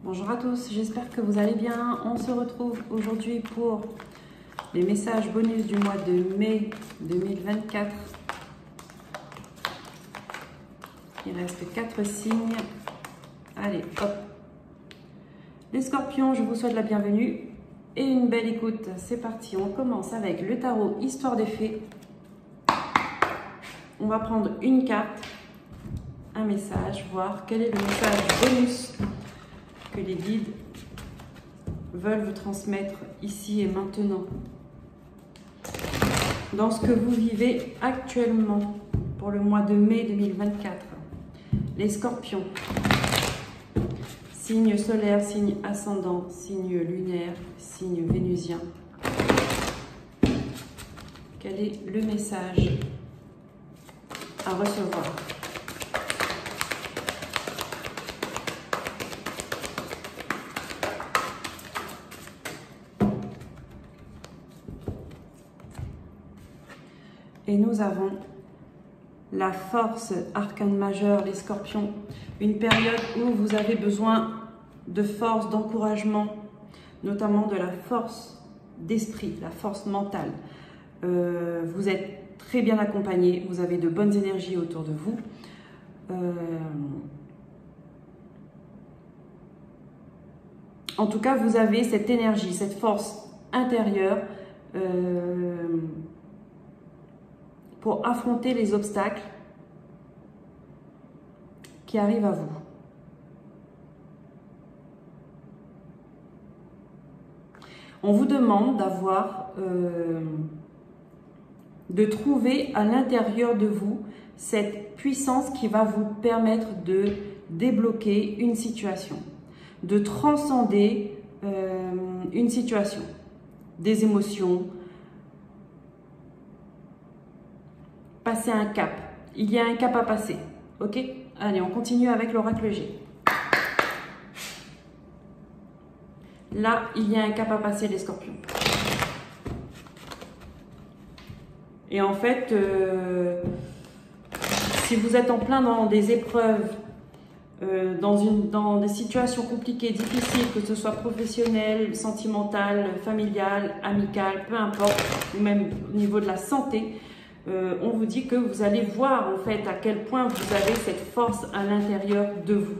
Bonjour à tous, j'espère que vous allez bien. On se retrouve aujourd'hui pour les messages bonus du mois de mai 2024. Il reste 4 signes. Allez, hop. Les scorpions, je vous souhaite la bienvenue et une belle écoute. C'est parti, on commence avec le tarot Histoire des Fées. On va prendre une carte, un message, voir quel est le message bonus que les guides veulent vous transmettre ici et maintenant. Dans ce que vous vivez actuellement pour le mois de mai 2024. Les scorpions. Signe solaire, signe ascendant, signe lunaire, signe vénusien. Quel est le message à recevoir? Et nous avons la force, arcane majeur, les scorpions. Une période où vous avez besoin de force, d'encouragement, notamment de la force d'esprit, la force mentale. Vous êtes très bien accompagné, vous avez de bonnes énergies autour de vous. En tout cas, vous avez cette énergie, cette force intérieure pour affronter les obstacles qui arrivent à vous. On vous demande de trouver à l'intérieur de vous cette puissance qui va vous permettre de débloquer une situation, de transcender une situation, des émotions, passer un cap. Il y a un cap à passer. Ok? Allez, on continue avec l'oracle G. Là, il y a un cap à passer, les scorpions. Et en fait, si vous êtes en plein dans des épreuves, dans des situations compliquées, difficiles, que ce soit professionnelles, sentimentales, familiales, amicales, peu importe, ou même au niveau de la santé, on vous dit que vous allez voir en fait à quel point vous avez cette force à l'intérieur de vous.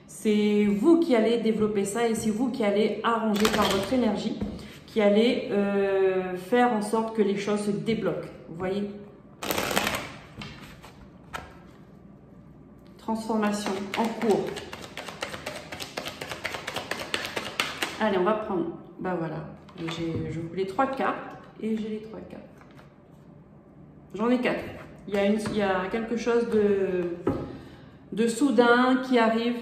C'est vous qui allez développer ça et c'est vous qui allez arranger par votre énergie, qui allez faire en sorte que les choses se débloquent. Vous voyez? Transformation en cours. Allez, on va prendre. Bah voilà, je voulais 3 cartes et j'ai les 3 cartes. J'en ai 4. Il y a quelque chose de soudain qui arrive.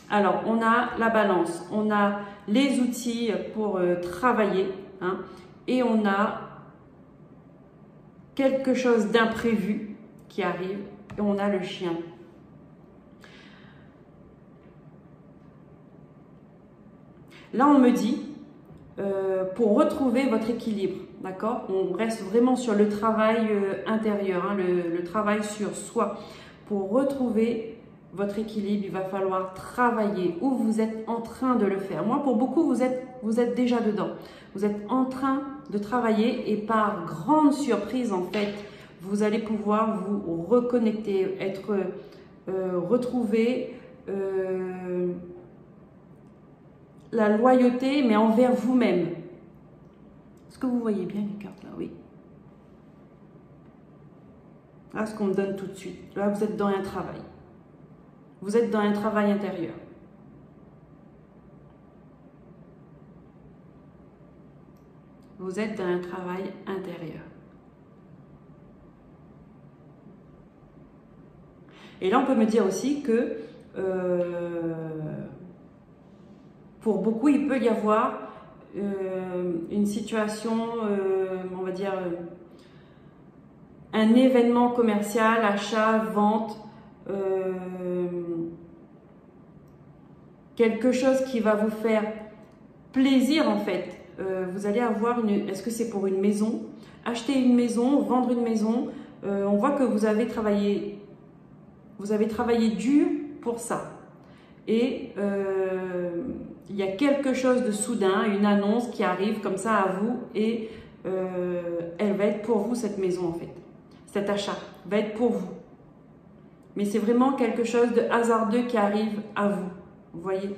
Alors, on a la balance, on a les outils pour travailler, hein, et on a quelque chose d'imprévu qui arrive, et on a le chien. Là, on me dit, pour retrouver votre équilibre, d'accord? On reste vraiment sur le travail intérieur, hein, le travail sur soi. Pour retrouver votre équilibre, il va falloir travailler ou vous êtes en train de le faire. Moi, pour beaucoup, vous êtes déjà dedans. Vous êtes en train de travailler et par grande surprise, en fait, vous allez pouvoir vous reconnecter, retrouver la loyauté, mais envers vous-même. Est-ce que vous voyez bien les cartes là? Oui. Là, ce qu'on me donne tout de suite. Là, vous êtes dans un travail. Vous êtes dans un travail intérieur. Vous êtes dans un travail intérieur. Et là, on peut me dire aussi que pour beaucoup, il peut y avoir une situation, on va dire, un événement commercial, achat, vente, quelque chose qui va vous faire plaisir en fait. Vous allez avoir est-ce que c'est pour une maison? Acheter une maison, vendre une maison, on voit que vous avez travaillé dur pour ça. et il y a quelque chose de soudain, une annonce qui arrive comme ça à vous et elle va être pour vous, cette maison en fait. Cet achat va être pour vous. Mais c'est vraiment quelque chose de hasardeux qui arrive à vous. Vous voyez?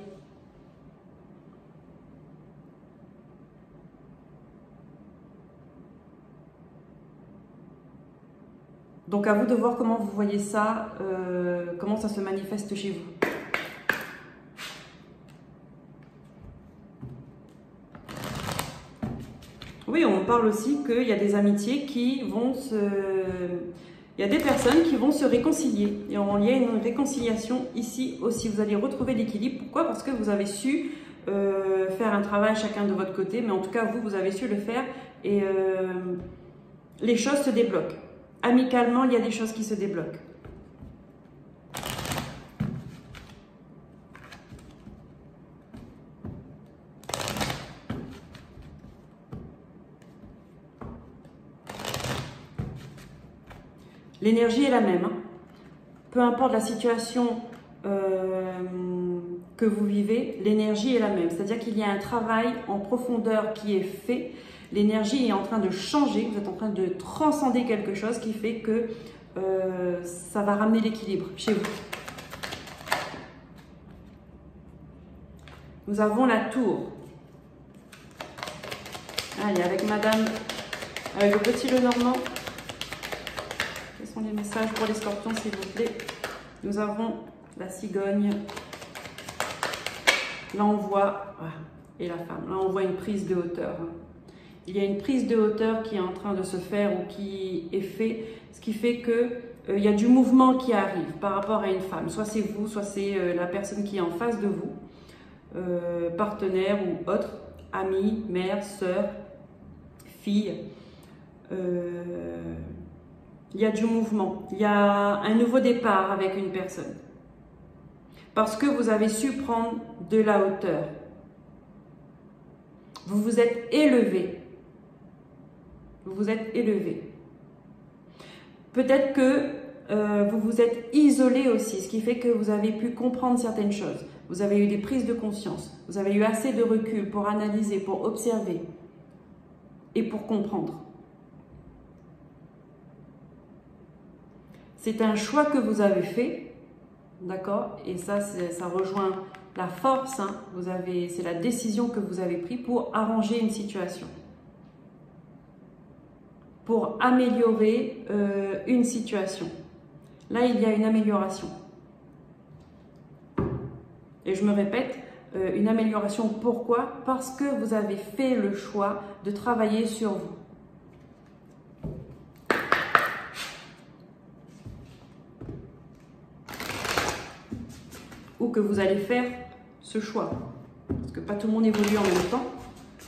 Donc à vous de voir comment vous voyez ça, comment ça se manifeste chez vous. Oui, on parle aussi qu'il y a des amitiés qui vont se... Il y a des personnes qui vont se réconcilier. Et il y a une réconciliation ici aussi. Vous allez retrouver l'équilibre. Pourquoi? Parce que vous avez su faire un travail chacun de votre côté. Mais en tout cas, vous avez su le faire. Et les choses se débloquent. Amicalement, il y a des choses qui se débloquent. L'énergie est la même. Hein. Peu importe la situation que vous vivez, l'énergie est la même. C'est-à-dire qu'il y a un travail en profondeur qui est fait. L'énergie est en train de changer. Vous êtes en train de transcender quelque chose qui fait que ça va ramener l'équilibre chez vous. Nous avons la tour. Allez, avec madame, avec le petit Lenormand. Quels sont les messages pour les scorpions, s'il vous plaît? Nous avons la cigogne. Là, on voit, et la femme, là, on voit une prise de hauteur. Il y a une prise de hauteur qui est en train de se faire ou qui est fait, ce qui fait que il y a du mouvement qui arrive par rapport à une femme. Soit c'est vous, soit c'est la personne qui est en face de vous, partenaire ou autre, ami, mère, sœur, fille. Il y a du mouvement, il y a un nouveau départ avec une personne. Parce que vous avez su prendre de la hauteur. Vous vous êtes élevé. Vous vous êtes élevé. Peut-être que vous vous êtes isolé aussi, ce qui fait que vous avez pu comprendre certaines choses. Vous avez eu des prises de conscience. Vous avez eu assez de recul pour analyser, pour observer et pour comprendre. C'est un choix que vous avez fait, d'accord? Et ça rejoint la force, hein. C'est la décision que vous avez prise pour arranger une situation. Pour améliorer une situation. Là, il y a une amélioration. Et je me répète, une amélioration, pourquoi? Parce que vous avez fait le choix de travailler sur vous. Ou que vous allez faire ce choix. Parce que pas tout le monde évolue en même temps.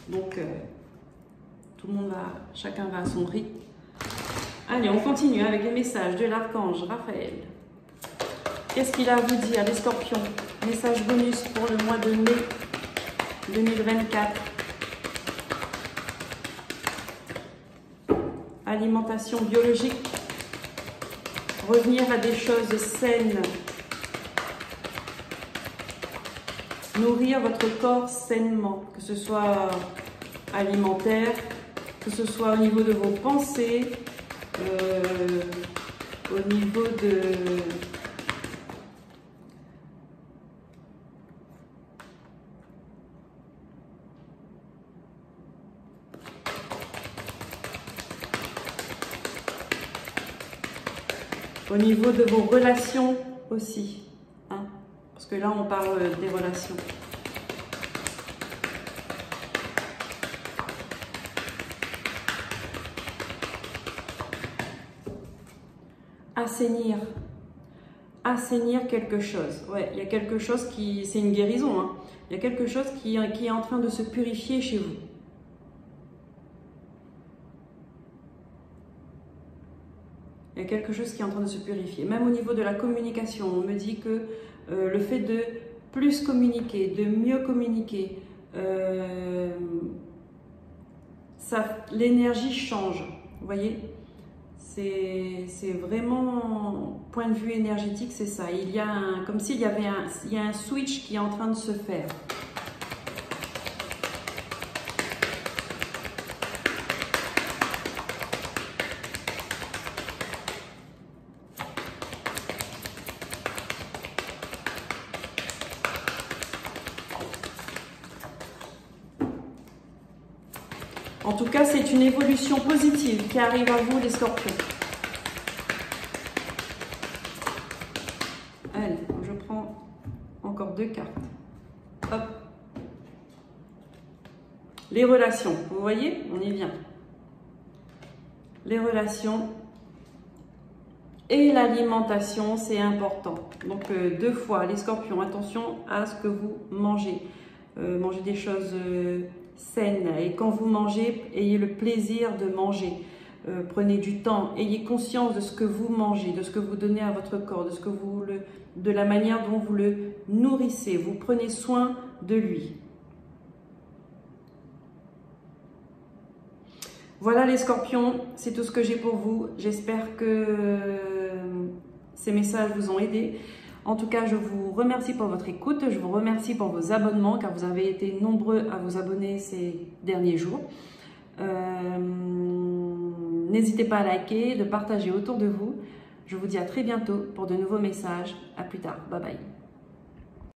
Donc, tout le monde va, chacun va à son rythme. Allez, on continue avec les messages de l'archange Raphaël. Qu'est-ce qu'il a à vous dire, les scorpions? Message bonus pour le mois de mai 2024. Alimentation biologique. Revenir à des choses saines. Nourrir votre corps sainement, que ce soit alimentaire, que ce soit au niveau de vos pensées, au niveau de... Au niveau de vos relations aussi, hein, parce que là on parle des relations. Assainir quelque chose. Ouais, il y a quelque chose qui... C'est une guérison. Hein. Il y a quelque chose qui est en train de se purifier chez vous. Il y a quelque chose qui est en train de se purifier. Même au niveau de la communication, on me dit que le fait de plus communiquer, de mieux communiquer, l'énergie change. Vous voyez? C'est vraiment, point de vue énergétique, c'est ça. Il y a comme s'il y avait un switch qui est en train de se faire. En tout cas, c'est une évolution positive qui arrive à vous, les scorpions. Allez, je prends encore 2 cartes. Hop. Les relations, vous voyez, on y vient. Les relations et l'alimentation, c'est important. Donc, 2 fois, les scorpions, attention à ce que vous mangez. Mangez des choses saines. Et quand vous mangez, ayez le plaisir de manger. Prenez du temps, ayez conscience de ce que vous mangez, de ce que vous donnez à votre corps, de la manière dont vous le nourrissez. Vous prenez soin de lui. Voilà les scorpions, c'est tout ce que j'ai pour vous. J'espère que ces messages vous ont aidé. En tout cas, je vous remercie pour votre écoute. Je vous remercie pour vos abonnements, car vous avez été nombreux à vous abonner ces derniers jours. N'hésitez pas à liker, de partager autour de vous. Je vous dis à très bientôt pour de nouveaux messages. À plus tard. Bye bye.